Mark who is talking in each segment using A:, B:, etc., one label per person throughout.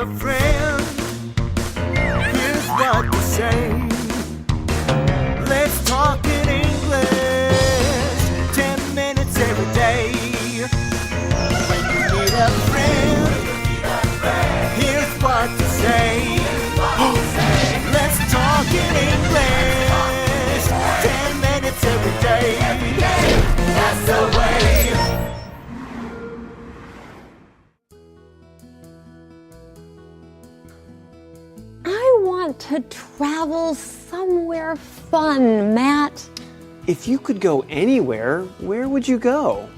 A: a friend, here's what to say. Let's talk in English, 10 minutes every day. When you need a friend, here's what to say. Let's talk in English, 10 minutes every day. That's the way.
B: I want to travel somewhere fun, Matt.
C: If you could go anywhere, where would you go?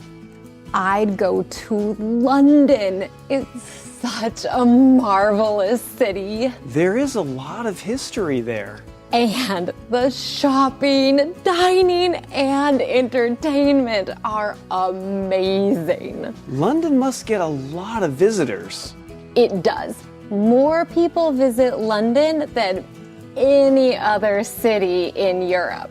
B: I'd go to London. It's such a marvelous city.
C: There is a lot of history there.
B: And the shopping, dining, and entertainment are amazing.
C: London must get a lot of visitors.
B: It does. More people visit London than any other city in Europe.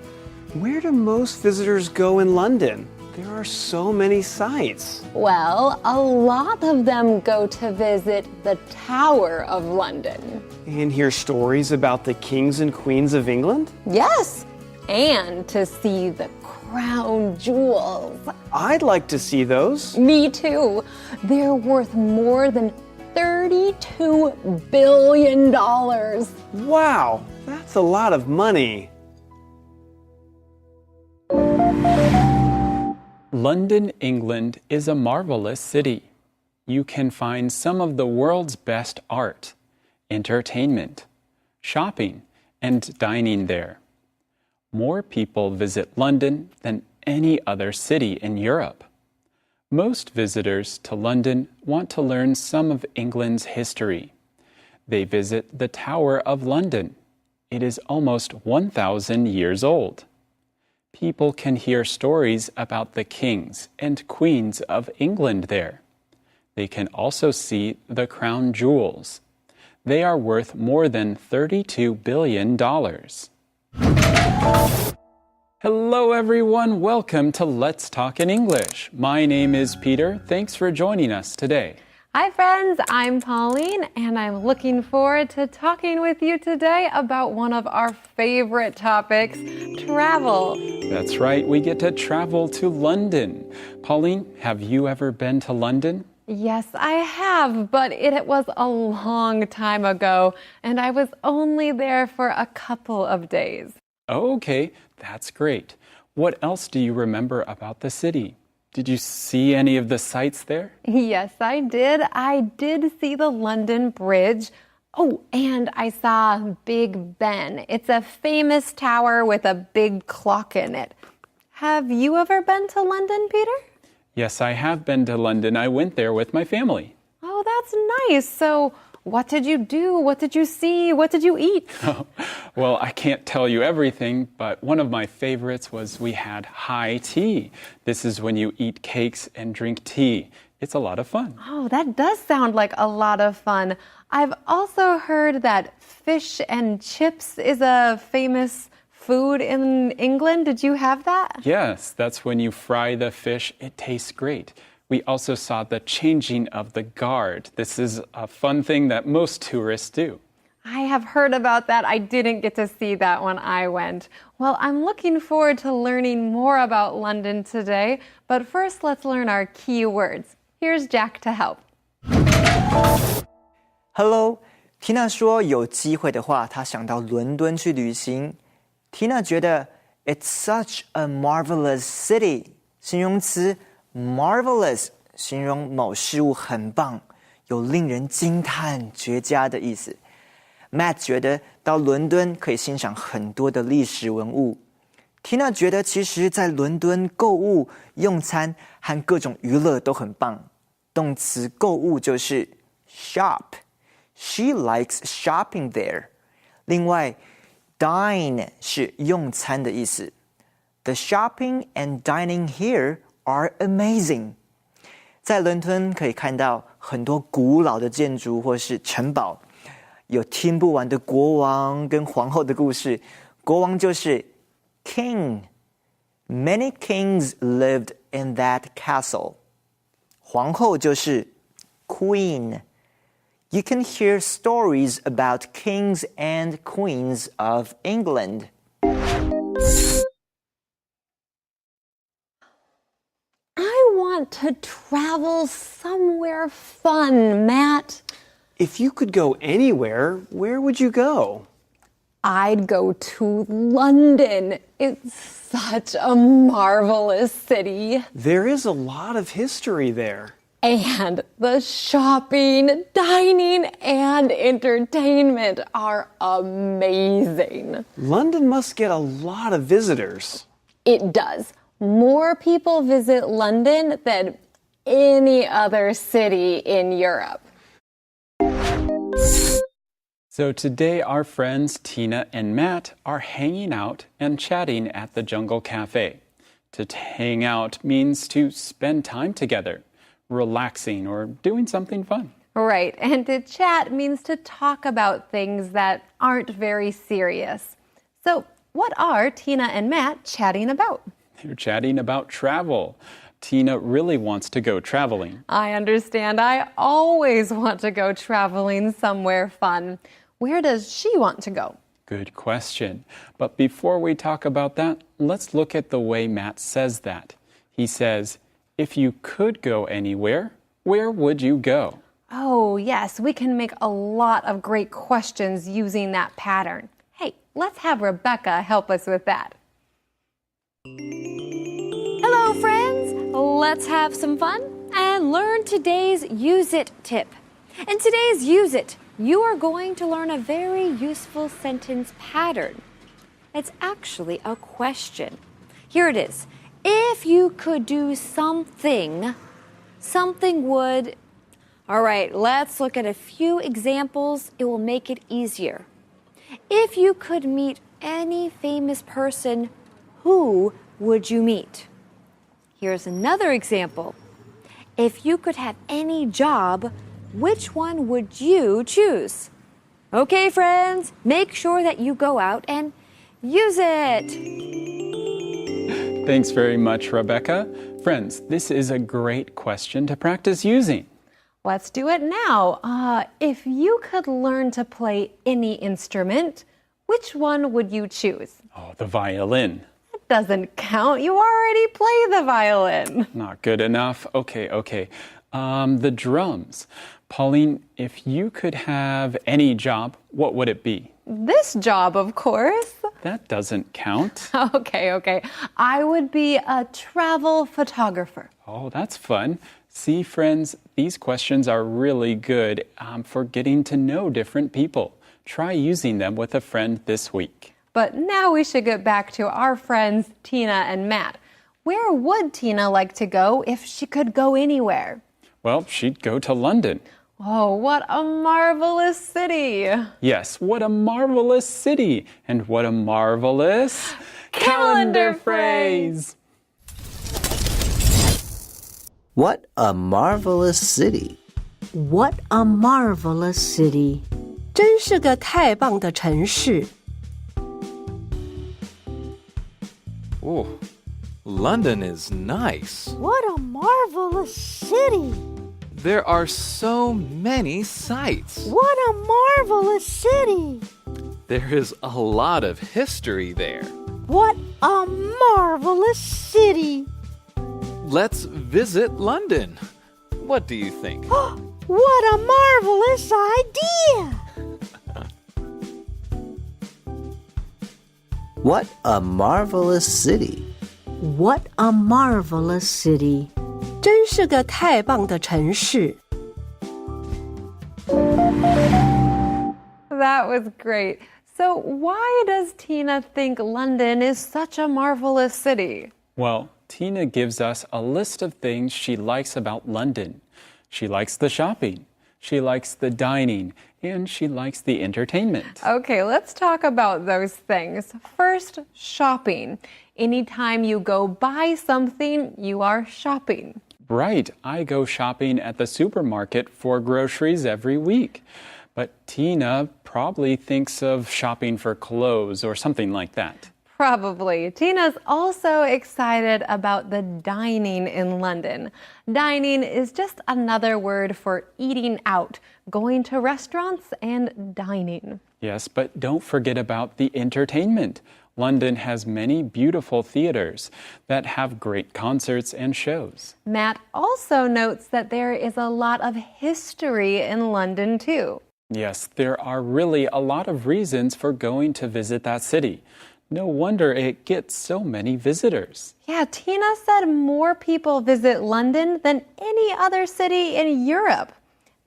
C: Where do most visitors go in London? There are so many sights.
B: Well, a lot of them go to visit the Tower of London.
C: And hear stories about the kings and queens of England?
B: Yes, and to see the crown jewels.
C: I'd like to see those.
B: Me too. They're worth more than $32 billion.
C: Wow, that's a lot of money. London, England is a marvelous city. You can find some of the world's best art, entertainment, shopping, and dining there. More people visit London than any other city in Europe. Most visitors to London want to learn some of England's history. They visit the Tower of London. It is almost 1,000 years old. People can hear stories about the kings and queens of England there. They can also see the crown jewels. They are worth more than $32 billion. Hello everyone, welcome to Let's Talk in English. My name is Peter. Thanks for joining us today.
B: Hi friends, I'm Pauline and I'm looking forward to talking with you today about one of our favorite topics, travel.
C: That's right, we get to travel to London. Pauline, have you ever been to London?
B: Yes, I have, but it was a long time ago and I was only there for a couple of days.
C: Okay, that's great. What else do you remember about the city? Did you see any of the sights there?
B: Yes, I did. I did see the London Bridge. Oh, and I saw Big Ben. It's a famous tower with a big clock in it. Have you ever been to London, Peter?
C: Yes, I have been to London. I went there with my family.
B: Oh, that's nice. So, what did you do? What did you see? What did you eat?
C: Well, I can't tell you everything, but one of my favorites was we had high tea. This is when you eat cakes and drink tea. It's a lot of fun.
B: Oh, that does sound like a lot of fun. I've also heard that fish and chips is a famous food in England. Did you have that?
C: Yes, that's when you fry the fish. It tastes great. We also saw the changing of the guard. This is a fun thing that most tourists do.
B: I have heard about that. I didn't get to see that when I went. Well, I'm looking forward to learning more about London today. But first, let's learn our key words. Here's Jack to help.
D: Hello, Tina 说有机会的话，她想到伦敦去旅行。Tina 觉得 It's such a marvelous city， 形容词 marvelous 形容某事物很棒，有令人惊叹、绝佳的意思。Matt 觉得到伦敦可以欣赏很多的历史文物。Tina 觉得其实在伦敦购物、用餐和各种娱乐都很棒。动词购物就是 shop。She likes shopping there. 另外 dine 是用餐的意思。The shopping and dining here are amazing. 在伦敦可以看到很多古老的建筑或是城堡，有听不完的国王跟皇后的故事。国王就是 king. Many kings lived in that castle. 皇后就是 queen. You can hear stories about kings and queens of England.
B: I want to travel somewhere fun, Matt.
A: If you could go anywhere, where would you go?
B: I'd go to London. It's such a marvelous city.
A: There is a lot of history there.
B: And the shopping, dining, and entertainment are amazing.
A: London must get a lot of visitors.
B: It does. More people visit London than any other city in Europe.
C: So today our friends Tina and Matt are hanging out and chatting at the Jungle Cafe. To hang out means to spend time together, relaxing or doing something fun.
B: Right, and to chat means to talk about things that aren't very serious. So what are Tina and Matt chatting about?
C: They're chatting about travel. Tina really wants to go traveling.
B: I understand. I always want to go traveling somewhere fun. Where does she want to go?
C: Good question. But before we talk about that, let's look at the way Matt says that. He says, if you could go anywhere, where would you go?
B: Oh, yes, we can make a lot of great questions using that pattern. Hey, let's have Rebecca help us with that. Hello, friends. Let's have some fun and learn today's Use It tip. In today's Use It, you are going to learn a very useful sentence pattern. It's actually a question. Here it is. If you could do something, something would... All right, let's look at a few examples. It will make it easier. If you could meet any famous person, who would you meet? Here's another example. If you could have any job, which one would you choose? Okay, friends, make sure that you go out and use it.
C: Thanks very much, Rebecca. Friends, this is a great question to practice using.
B: Let's do it now. If you could learn to play any instrument, which one would you choose?
C: Oh, the violin.
B: That doesn't count. You already play the violin.
C: Not good enough. Okay. The drums. Pauline, if you could have any job, what would it be?
B: This job, of course.
C: That doesn't count.
B: Okay. I would be a travel photographer.
C: Oh, that's fun. See, friends, these questions are really good for getting to know different people. Try using them with a friend this week.
B: But now we should get back to our friends Tina and Matt. Where would Tina like to go if she could go anywhere?
C: Well, she'd go to London.
B: Oh, what a marvelous city.
C: Yes, what a marvelous city. And what a marvelous
B: calendar phrase.
E: What a marvelous city.
F: What a marvelous city. 真是个太棒的城市。
G: Oh, London is nice.
H: What a marvelous city!
G: There are so many sights.
H: What a marvelous city!
G: There is a lot of history there.
H: What a marvelous city!
G: Let's visit London. What do you think?
H: What a marvelous idea!
E: What a marvelous city.
F: What a marvelous city. 真是个太棒的城市。
B: That was great. So why does Tina think London is such a marvelous city?
C: Well, Tina gives us a list of things she likes about London. She likes the shopping, she likes the dining, and she likes the entertainment.
B: Okay, let's talk about those things. First, shopping. Anytime you go buy something, you are shopping.
C: Right, I go shopping at the supermarket for groceries every week. But Tina probably thinks of shopping for clothes or something like that.
B: Probably. Tina's also excited about the dining in London. Dining is just another word for eating out, going to restaurants and dining.
C: Yes, but don't forget about the entertainment. London has many beautiful theaters that have great concerts and shows.
B: Matt also notes that there is a lot of history in London, too.
C: Yes, there are really a lot of reasons for going to visit that city. No wonder it gets so many visitors.
B: Yeah, Tina said more people visit London than any other city in Europe.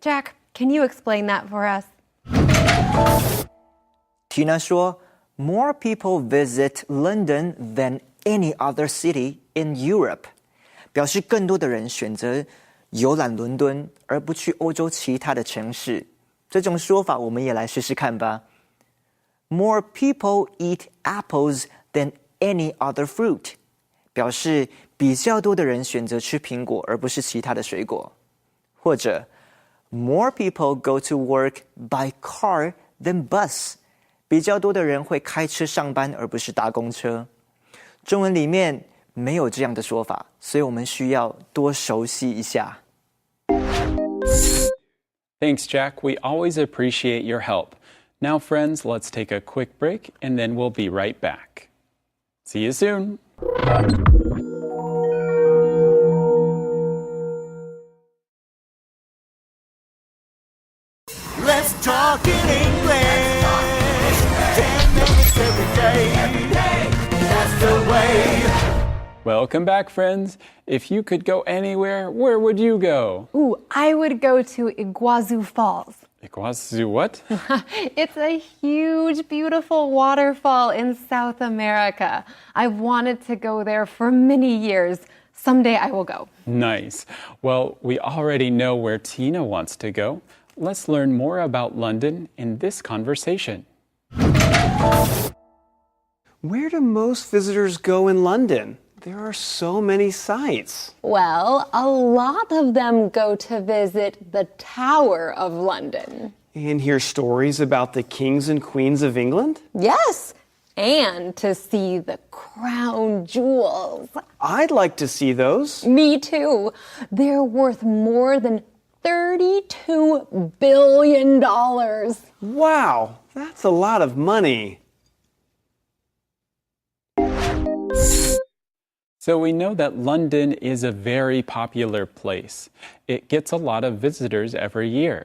B: Jack, can you explain that for us?
D: Tina 说 More people visit London than any other city in Europe. 表示更多的人选择游览伦敦，而不去欧洲其他的城市。这种说法我们也来试试看吧。More people eat apples than any other fruit. 表示比较多的人选择吃苹果，而不是其他的水果。或者 More people go to work by car than bus. 比较多的人会开车上班，而不是搭公车。中文里面没有这样的说法，所以我们需要多熟悉一下。
C: Thanks, Jack. We always appreciate your help. Now, friends, let's take a quick break and then we'll be right back. See you soon.
A: Let's talk in English. 10 minutes every day. That's the way.
C: Welcome back, friends. If you could go anywhere, where would you go?
B: Ooh, I would go to Iguazu Falls.
C: Iguazu what?
B: It's a huge, beautiful waterfall in South America. I've wanted to go there for many years. Someday I will go.
C: Nice. Well, we already know where Tina wants to go. Let's learn more about London in this conversation.
I: Where do most visitors go in London? There are so many sights.
B: Well, a lot of them go to visit the Tower of London.
I: And hear stories about the kings and queens of England?
B: Yes, and to see the crown jewels.
I: I'd like to see those.
B: Me too. They're worth more than $32 billion.
I: Wow, that's a lot of money.
C: So we know that London is a very popular place. It gets a lot of visitors every year.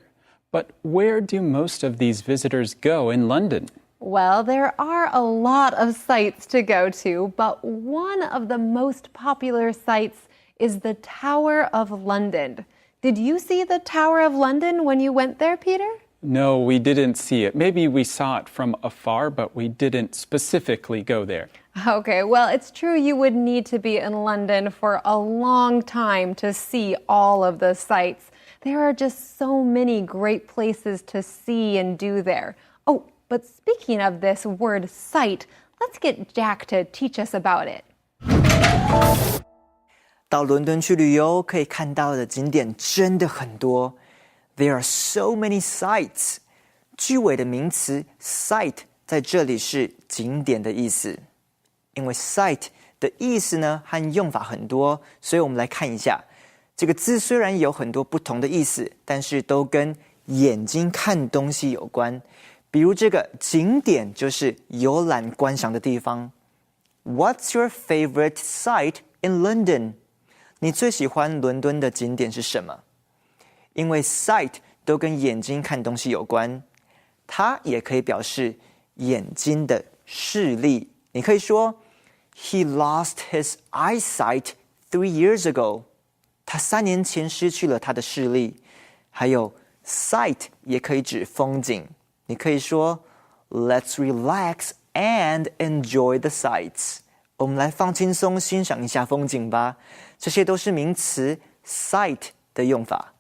C: But where do most of these visitors go in London?
B: Well, there are a lot of sites to go to, but one of the most popular sites is the Tower of London. Did you see the Tower of London when you went there, Peter?
C: No, we didn't see it. Maybe we saw it from afar, but we didn't specifically go there.
B: Okay, well, it's true you would need to be in London for a long time to see all of the sights. There are just so many great places to see and do there. Oh, but speaking of this word sight, let's get Jack to teach us about it.
D: 到伦敦去旅游，可以看到的景点真的很多。There are so many sights. 句尾的名词 sight 在这里是景点的意思。因为 sight 的意思呢和用法很多，所以我们来看一下。这个字虽然有很多不同的意思，但是都跟眼睛看东西有关。比如这个景点就是游览观赏的地方。What's your favorite sight in London? 你最喜欢伦敦的景点是什么？因为 sight 都跟眼睛看东西有关，它也可以表示眼睛的视力。你可以说 He lost his eyesight 3 years ago. 他3年前失去了他的视力。还有 sight 也可以指风景。你可以说 Let's relax and enjoy the sights. 我们来放轻松，欣赏一下风景吧。这些都是名词 sight 的用法。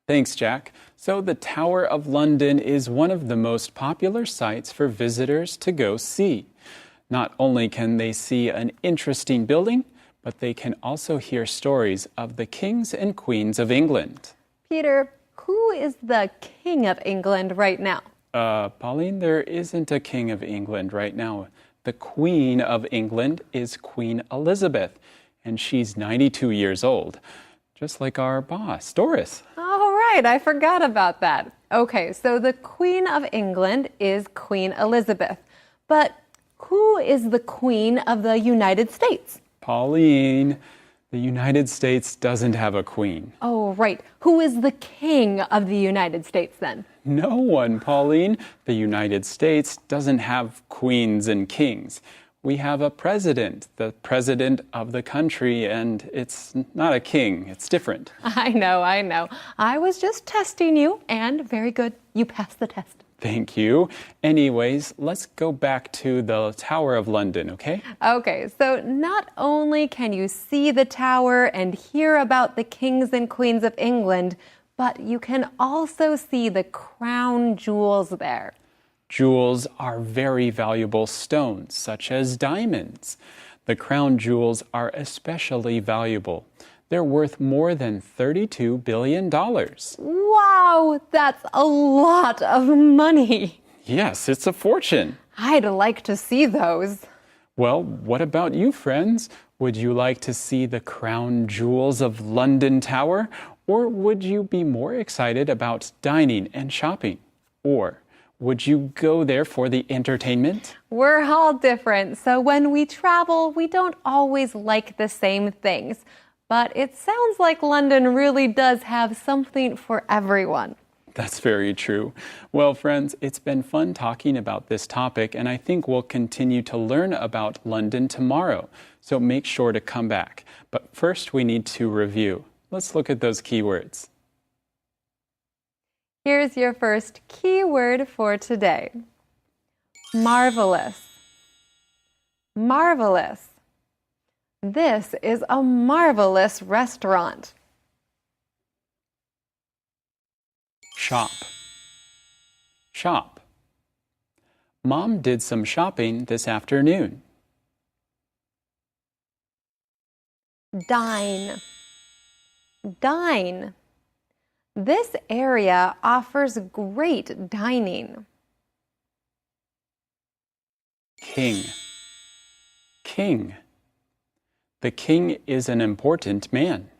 C: Thanks, Jack. So the Tower of London is one of the most popular sites for visitors to go see. Not only can they see an interesting building, but they can also hear stories of the kings and queens of England.
B: Peter, who is the King of England right now?
C: Pauline, there isn't a king of England right now. The Queen of England is Queen Elizabeth, and she's 92 years old, just like our boss, Doris.
B: All right, I forgot about that. Okay, so the Queen of England is Queen Elizabeth. But who is the Queen of the United States?
C: Pauline, the United States doesn't have a queen.
B: Oh, right. Who is the King of the United States then?
C: No one, Pauline. The United States doesn't have queens and kings. We have a president, the president of the country, and it's not a king. It's different.
B: I know. I was just testing you, and very good. You passed the test.
C: Thank you. Anyways, let's go back to the Tower of London, okay?
B: Okay, so not only can you see the tower and hear about the kings and queens of England, but you can also see the crown jewels there.
C: Jewels are very valuable stones, such as diamonds. The crown jewels are especially valuable. They're worth more than $32 billion.
B: Wow, that's a lot of money.
C: Yes, it's a fortune.
B: I'd like to see those.
C: Well, what about you, friends? Would you like to see the crown jewels of London Tower? Or would you be more excited about dining and shopping? Or would you go there for the entertainment?
B: We're all different, so when we travel, we don't always like the same things. But it sounds like London really does have something for everyone.
C: That's very true. Well, friends, it's been fun talking about this topic, and I think we'll continue to learn about London tomorrow. So make sure to come back. But first, we need to review. Let's look at those keywords.
B: Here's your first keyword for today. Marvelous. Marvelous. This is a marvelous restaurant.
C: Shop. Shop. Mom did some shopping this afternoon.
B: Dine. Dine. This area offers great dining.
C: King. King. The king is an important man.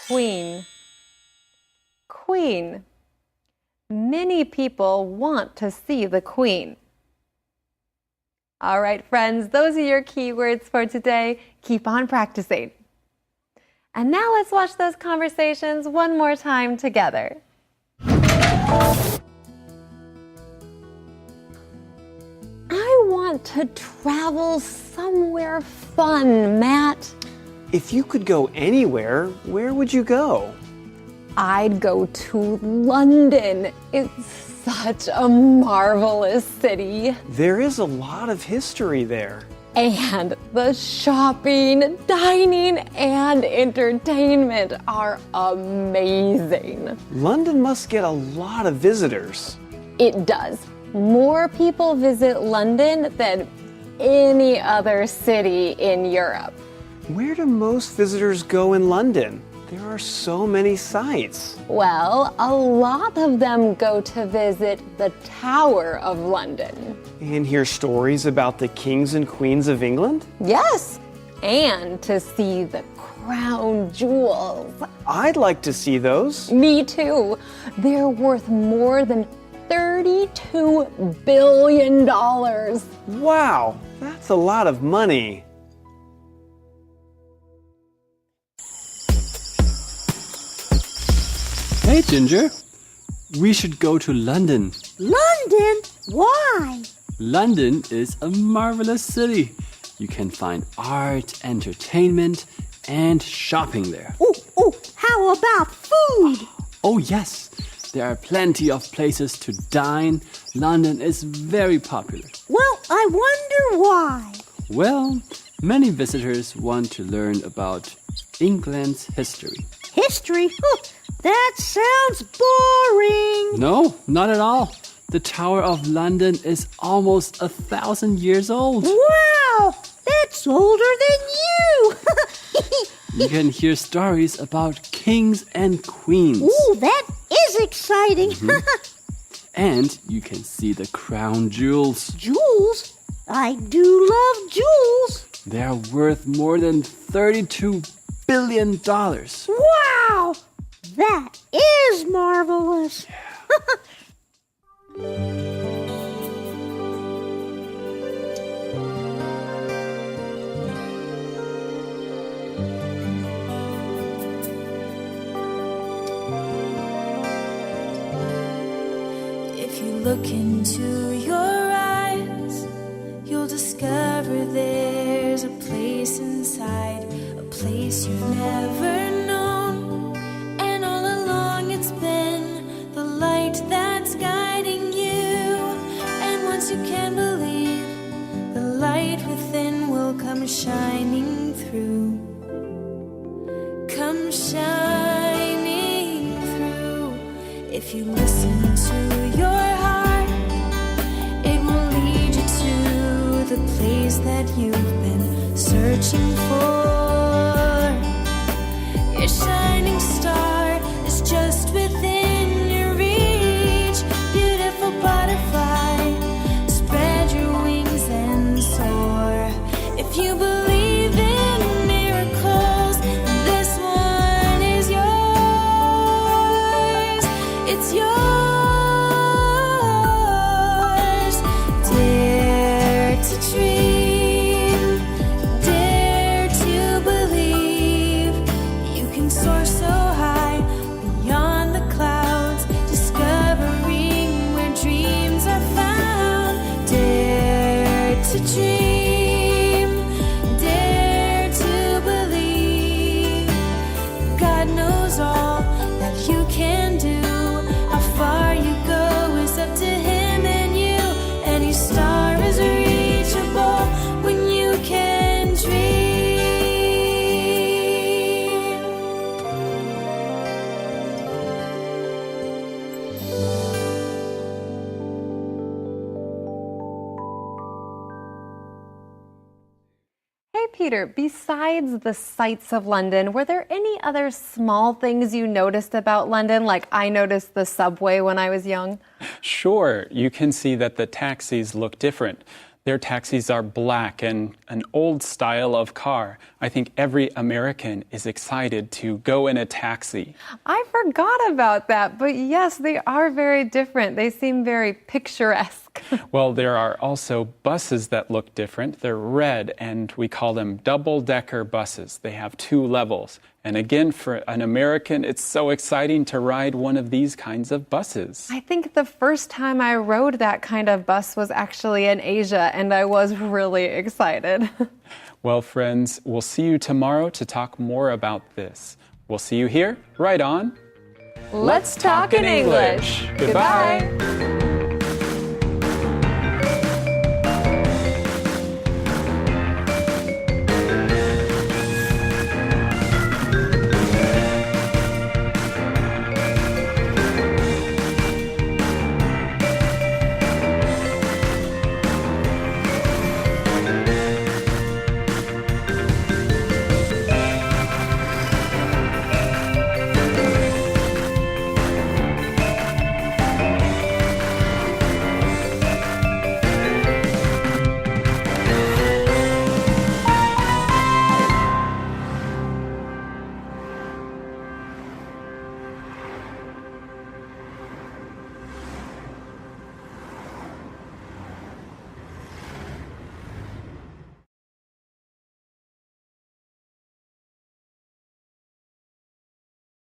B: Queen. Queen. Many people want to see the queen. All right, friends, those are your keywords for today. Keep on practicing. And now let's watch those conversations one more time together. I want to travel somewhere fun, Matt.
I: If you could go anywhere, where would you go?
B: I'd go to London. It's such a marvelous city.
I: There is a lot of history there.
B: And the shopping, dining, and entertainment are amazing.
I: London must get a lot of visitors.
B: It does. More people visit London than any other city in Europe.
I: Where do most visitors go in London? There are so many sights.
B: Well, a lot of them go to visit the Tower of London.
I: And hear stories about the kings and queens of England?
B: Yes, and to see the crown jewels.
I: I'd like to see those.
B: Me too. They're worth more than $32 billion.
I: Wow, that's a lot of money.
J: Hey, Ginger. We should go to London.
H: London? Why?
J: London is a marvelous city. You can find art, entertainment, and shopping there.
H: Ooh, how about food?
J: Oh, yes. There are plenty of places to dine. London is very popular.
H: Well, I wonder why.
J: Well, many visitors want to learn about England's history.
H: History? That sounds boring.
J: No, not at all. The Tower of London is almost 1,000 years old.
H: Wow, that's older than you.
J: You can hear stories about kings and queens.
H: Ooh, that is exciting.
J: And you can see the crown jewels.
H: Jewels? I do love jewels.
J: They are worth more than $32 billion.
H: Wow! That is marvelous.
A: If you look into your eyes, you'll discover there's a place inside, a place you've never known. And all along it's been the light that's guiding you. And once you can believe, the light within will come shining through. Come shining through. If you listen to your heart, it will lead you to the place that you've been searching for. Your shining star is just within your reach. Beautiful butterfly, spread your wings and soar. If you believe in miracles, this one is yours. It's yours. Dare to dream, dare to believe. You can soar so high beyond the clouds, discovering where dreams are found. Dare to dream, dare to believe. God knows all that you can do. How far you go is up to Him and you. Any star is reachable when you can dream.
B: Hey, Peter, besides the sights of London, were there any other small things you noticed about London? Like I noticed the subway when I was young.
C: Sure, you can see that the taxis look different. Their taxis are black and an old style of car. I think every American is excited to go in a taxi.
B: I forgot about that, but yes, they are very different. They seem very picturesque.
C: Well, there are also buses that look different. They're red, and we call them double-decker buses. They have 2 levels. And again, for an American, it's so exciting to ride one of these kinds of buses.
B: I think the first time I rode that kind of bus was actually in Asia, and I was really excited.
C: Well, friends, we'll see you tomorrow to talk more about this. We'll see you here, right on.
B: Let's talk in English.
C: Goodbye.